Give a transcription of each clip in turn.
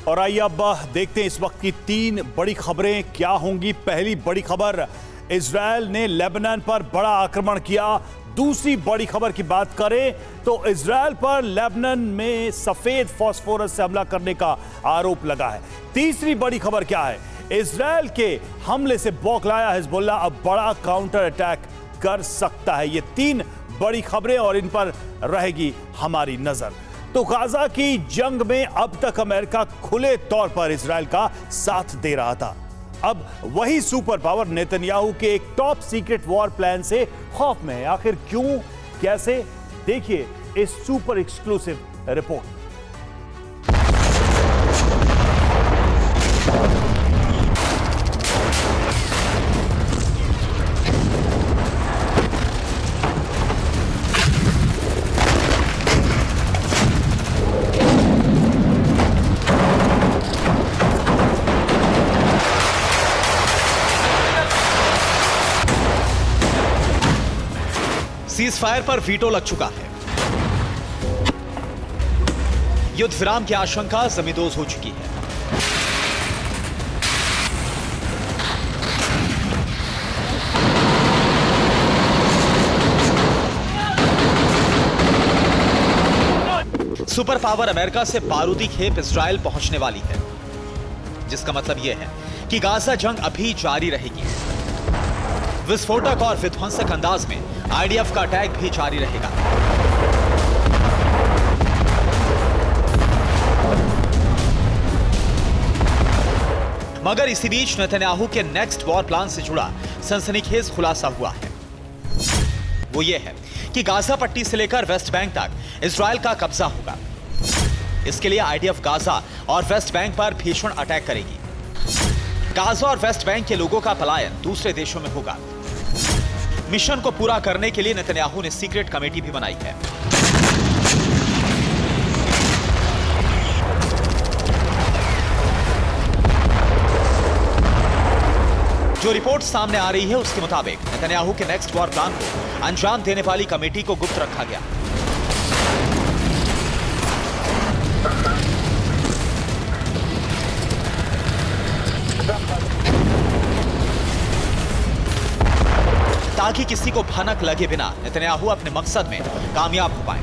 और आइए अब देखते हैं इस वक्त की तीन बड़ी खबरें क्या होंगी। पहली बड़ी खबर, इजरायल ने लेबनान पर बड़ा आक्रमण किया। दूसरी बड़ी खबर की बात करें तो इजरायल पर लेबनान में सफेद फास्फोरस से हमला करने का आरोप लगा है। तीसरी बड़ी खबर क्या है, इजरायल के हमले से बौखलाया हिजबुल्ला अब बड़ा काउंटर अटैक कर सकता है। ये तीन बड़ी खबरें और इन पर रहेगी हमारी नजर। तो गाजा की जंग में अब तक अमेरिका खुले तौर पर इजरायल का साथ दे रहा था। अब वही सुपर पावर नेतन्याहू के एक टॉप सीक्रेट वॉर प्लान से खौफ में है। आखिर क्यों, कैसे, देखिए इस super exclusive report. Cease fire पर वीटो लग चुका है। युद्ध विराम की आशंका जमींदोज हो चुकी है। सुपर पावर अमेरिका से बारूदी खेप इजरायल पहुंचने वाली है, जिसका मतलब यह है कि गाजा जंग अभी जारी रहेगी। विस्फोटक और विध्वंसक अंदाज में आईडीएफ का अटैक भी जारी रहेगा। मगर इसी बीच नेतन्याहू के नेक्स्ट वॉर प्लान से जुड़ा सनसनीखेज खुलासा हुआ है। वो ये है कि गाजा पट्टी से लेकर वेस्ट बैंक तक इजरायल का कब्जा होगा। इसके लिए आईडीएफ गाजा और वेस्ट बैंक पर भीषण अटैक करेगी। गाजा और वेस्ट बैंक के लोगों का पलायन दूसरे देशों में होगा। मिशन को पूरा करने के लिए नेतन्याहू ने सीक्रेट कमेटी भी बनाई है। जो रिपोर्ट सामने आ रही है उसके मुताबिक नेतन्याहू के नेक्स्ट वॉर प्लान को अंजाम देने वाली कमेटी को गुप्त रखा गया। ताकि किसी को भनक लगे बिना नेतन्याहू अपने मकसद में कामयाब हो पाए।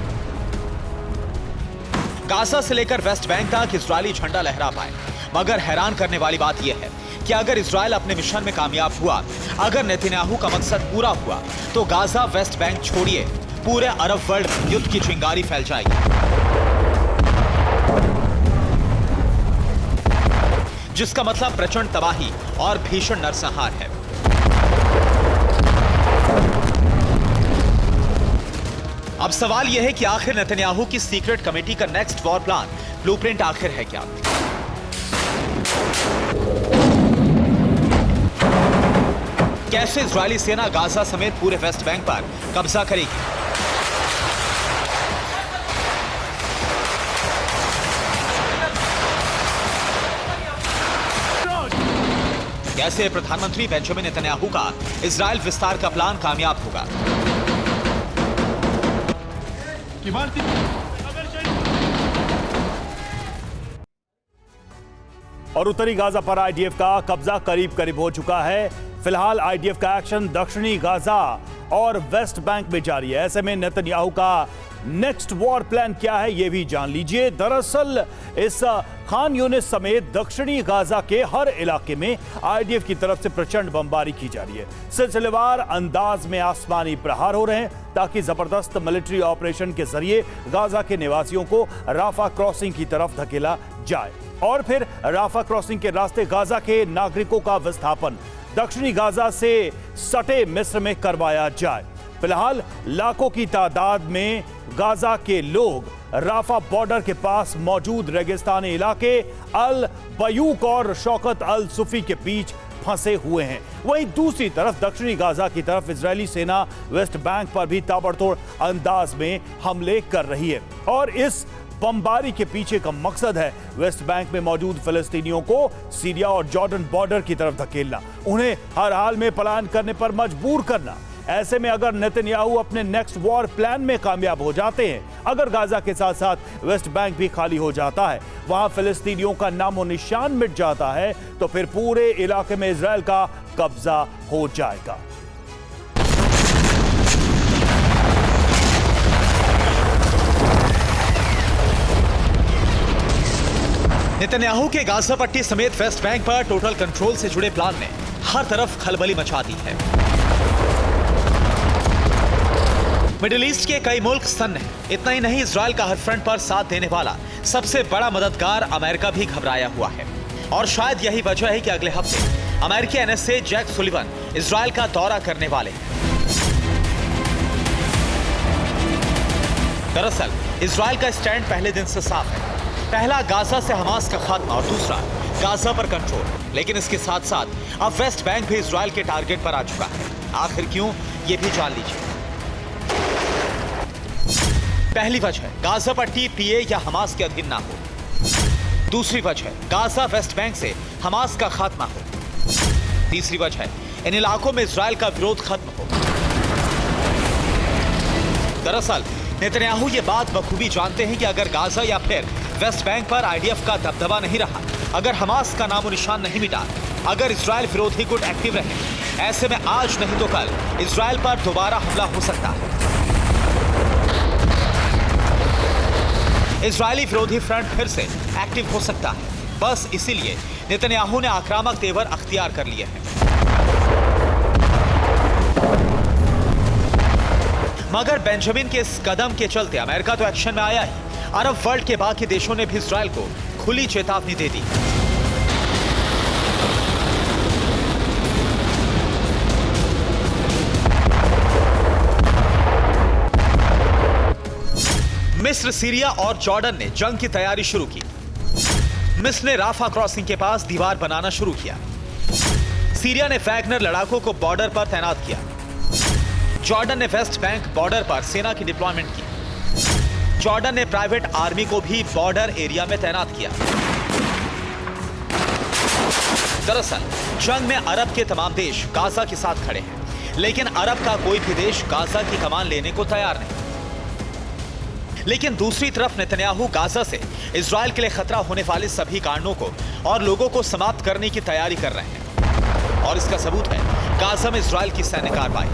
गाजा से लेकर वेस्ट बैंक तक इजरायली झंडा लहरा पाए। मगर हैरान करने वाली बात यह है कि अगर इजरायल अपने मिशन में कामयाब हुआ, अगर नेतन्याहू का मकसद पूरा हुआ, तो गाजा वेस्ट बैंक छोड़िए पूरे अरब वर्ल्ड में युद्ध की चिंगारी फैल जाएगी, जिसका मतलब प्रचंड तबाही और भीषण नरसंहार है। अब सवाल यह है कि आखिर नेतन्याहू की सीक्रेट कमेटी का नेक्स्ट वॉर प्लान ब्लूप्रिंट आखिर है क्या? कैसे इजरायली सेना गाजा समेत पूरे वेस्ट बैंक पर कब्जा करेगी? कैसे प्रधानमंत्री बेंजामिन नेतन्याहू का इजरायल विस्तार का प्लान कामयाब होगा? और उत्तरी गाजा पर आईडीएफ का कब्जा करीब करीब हो चुका है। फिलहाल आईडीएफ का एक्शन दक्षिणी गाजा और वेस्ट बैंक में जारी है। ऐसे में नेतन्याहू का नेक्स्ट वॉर प्लान क्या है, यह भी जान लीजिए। दरअसल इस खान यूनिस समेत दक्षिणी गाजा के हर इलाके में आईडीएफ की तरफ से प्रचंड बमबारी की जा रही है। सिलसिलेवार अंदाज में आसमानी प्रहार हो रहे हैं ताकि जबरदस्त मिलिट्री ऑपरेशन के जरिए गाजा के निवासियों को राफा क्रॉसिंग की तरफ धकेला जाए और फिर राफा क्रॉसिंग के रास्ते गाजा के नागरिकों का विस्थापन दक्षिणी गाजा से सटे मिस्र में करवाया जाए। फिलहाल लाखों की तादाद में गाजा के लोग राफा बॉर्डर के पास मौजूद रेगिस्तानी इलाके अल बयूक और शौकत अल सुफी के बीच फंसे हुए हैं। वहीं दूसरी तरफ दक्षिणी गाजा की तरफ इजरायली सेना वेस्ट बैंक पर भी ताबड़तोड़ अंदाज में हमले कर रही है और इस बमबारी के पीछे का मकसद है वेस्ट बैंक में मौजूद फिलिस्तीनियों को सीरिया और जॉर्डन बॉर्डर की तरफ धकेलना, उन्हें हर हाल में पलायन करने पर मजबूर करना। ऐसे में अगर नेतन्याहू अपने नेक्स्ट वॉर प्लान में कामयाब हो जाते हैं, अगर गाजा के साथ साथ वेस्ट बैंक भी खाली हो जाता है, वहां फिलिस्तीनियों का नामो निशान मिट जाता है, तो फिर पूरे इलाके में इजराइल का कब्जा हो जाएगा। नेतन्याहू के गाजा पट्टी समेत वेस्ट बैंक पर टोटल कंट्रोल से जुड़े प्लान ने हर तरफ खलबली मचा दी है। मिडिल ईस्ट के कई मुल्क सन्न हैं। इतना ही नहीं, इजराइल का हर फ्रंट पर साथ देने वाला सबसे बड़ा मददगार अमेरिका भी घबराया हुआ है। और शायद यही वजह है कि अगले हफ्ते अमेरिकी एनएसए जैक सुलिवन इजराइल का दौरा करने वाले हैं। दरअसल इजराइल का स्टैंड पहले दिन से साफ है। पहला, गाजा से हमास का खात्मा, और दूसरा, गाजा पर कंट्रोल। लेकिन इसके साथ साथ अब वेस्ट बैंक भी इजराइल के टारगेट पर आ चुका है। आखिर क्यों, ये भी जान लीजिए। पहली वजह, गाजा पट्टी पीए या हमास के अधीन ना हो। दूसरी वजह, गाजा वेस्ट बैंक से हमास का खात्मा हो। तीसरी वजह, इन इलाकों में इजराइल का विरोध खत्म हो। दरअसल नेतन्याहू ये बात बखूबी जानते हैं कि अगर गाजा या फिर वेस्ट बैंक पर आईडीएफ का दबदबा नहीं रहा, अगर हमास का नामो निशान नहीं मिटा, अगर इजराइल विरोधी गुट एक्टिव रहे, ऐसे में आज नहीं तो कल इजराइल पर दोबारा हमला हो सकता है। इजरायली विरोधी फ्रंट फिर से एक्टिव हो सकता है। बस इसीलिए नेतन्याहू ने आक्रामक तेवर अख्तियार कर लिए हैं। मगर बेंजामिन के इस कदम के चलते अमेरिका तो एक्शन में आया ही, अरब वर्ल्ड के बाकी देशों ने भी इजराइल को खुली चेतावनी दे दी। मिस्र, सीरिया और जॉर्डन ने जंग की तैयारी शुरू की। मिस्र ने राफा क्रॉसिंग के पास दीवार बनाना शुरू किया। सीरिया ने वैगनर लड़ाकों को बॉर्डर पर तैनात किया। जॉर्डन ने वेस्ट बैंक बॉर्डर पर सेना की डिप्लॉयमेंट की। जॉर्डन ने प्राइवेट आर्मी को भी बॉर्डर एरिया में तैनात किया। दरअसल जंग में अरब के तमाम देश गाजा के साथ खड़े हैं, लेकिन अरब का कोई भी देश गाजा की कमान लेने को तैयार नहीं। लेकिन दूसरी तरफ नेतन्याहू गाजा से इजराइल के लिए खतरा होने वाले सभी कारणों को और लोगों को समाप्त करने की तैयारी कर रहे हैं। और इसका सबूत है गाजा में इजराइल की सैन्य कार्रवाई।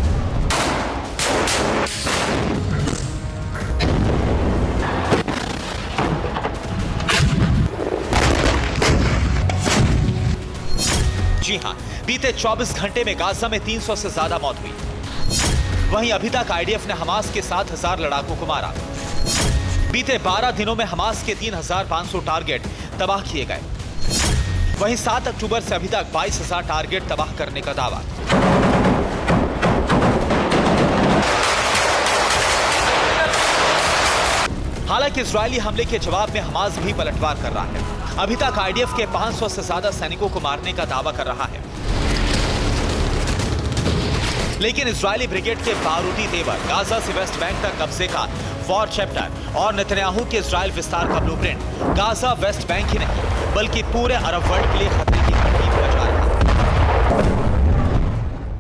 जी हां, बीते 24 घंटे में गाजा में 300 से ज्यादा मौत हुई। वहीं अभी तक आईडीएफ ने हमास के 7,000 लड़ाकों को मारा। बीते 12 दिनों में हमास के 3,500 टारगेट तबाह किए गए। वहीं 7 अक्टूबर से अभी तक 22,000 टारगेट तबाह करने का दावा। हालांकि इजरायली हमले के जवाब में हमास भी पलटवार कर रहा है। अभी तक आईडीएफ के 500 से ज्यादा सैनिकों को मारने का दावा कर रहा है। लेकिन इजरायली ब्रिगेड के बारूदी तेवर, गाजा से वेस्ट बैंक तक कब्जे का वॉर चैप्टर और नेतन्याहू के इजराइल विस्तार का ब्लूप्रिंट गाजा वेस्ट बैंक ही नहीं बल्कि पूरे अरब वर्ल्ड के लिए खतरे की घंटी बजा रहा है।